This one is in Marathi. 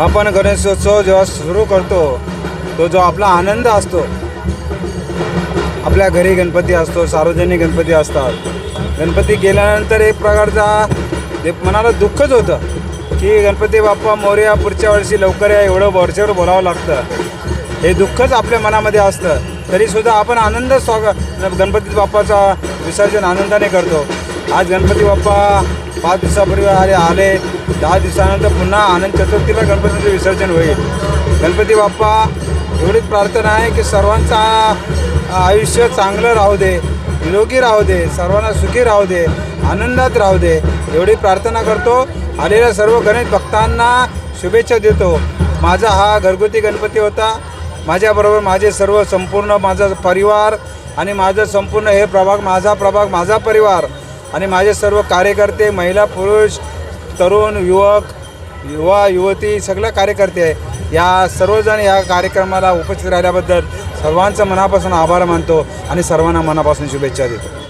आपण गणेशोत्सव जेव्हा सुरू करतो तो जो आपला आनंद असतो, आपल्या घरी गणपती असतो, सार्वजनिक गणपती असतात. गणपती गेल्यानंतर एक प्रकारचा मनाला दुःखच होतं की गणपती बाप्पा मोरया, पुढच्या वर्षी लवकर या, एवढं वरचेवर बोलावं लागतं. हे दुःखच आपल्या मनामध्ये असतं. तरीसुद्धा आपण आनंद गणपती बाप्पाचा विसर्जन आनंदाने करतो. आज गणपती बाप्पा 5 दिवसापूर्वी आले 10 दिवसानंतर पुन्हा आनंद चतुर्थीला गणपतीचं विसर्जन होईल. गणपती बाप्पा एवढीच प्रार्थना आहे की सर्वांचा आयुष्य चांगलं राहू दे, निरोगी राहू दे, सर्वांना सुखी राहू दे, आनंदात राहू दे, एवढी प्रार्थना करतो. आलेल्या सर्व गणेश भक्तांना शुभेच्छा देतो. माझा हा घरगुती गणपती होता. माझ्याबरोबर माझे सर्व संपूर्ण माझा परिवार आणि माझं संपूर्ण हे प्रभाग, माझा परिवार आणि माझे सर्व कार्यकर्ते, महिला, पुरुष, तरुण, युवा, युवती, सगळे कार्यकर्ते या सर्वजण या कार्यक्रमाला उपस्थित राहिल्याबद्दल सर्वांचं मनापासून आभार मानतो आणि सर्वांना मनापासून शुभेच्छा देतो.